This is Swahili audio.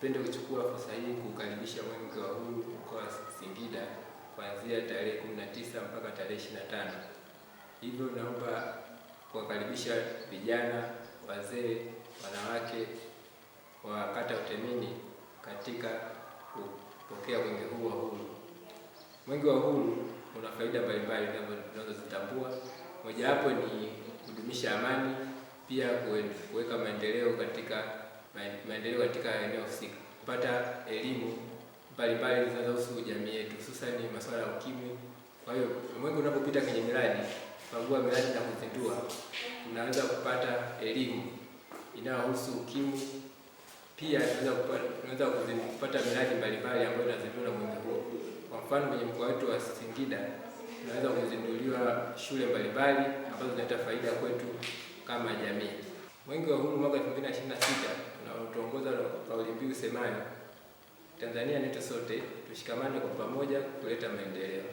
Nipende kuchukua fursa hii kukaribisha Mwenge wa Uhuru mkoa wa Singida kuanzia tarehe 19 mpaka tarehe 25. Hivyo naomba kuwakaribisha vijana, wazee, wanawake wa kata Utemini katika kupokea mwenge huu wa uhuru. Mwenge wa uhuru una faida mbalimbali tunazozitambua. Mojawapo ni kudumisha amani, pia kuweka maendeleo katika eneo husika, kupata elimu mbalimbali zinazohusu jamii yetu, hususan masuala ya ukimwi. Kwa hiyo mwenge unapopita kwenye miradi, kukagua miradi na kuzindua, tunaweza kupata elimu inayohusu ukimwi. Pia tunaweza kupata miradi mbalimbali ambayo inazinduliwa na mwenge huo. Kwa mfano, kwenye mkoa wetu wa Singida tunaweza kuzinduliwa shule mbalimbali ambazo zinaleta faida kwetu kama jamii. Mwenge wa Uhuru mwaka 2026 tunaoongoza na kauli mbiu isemayo Tanzania ni yetu sote, tushikamane kwa pamoja kuleta maendeleo.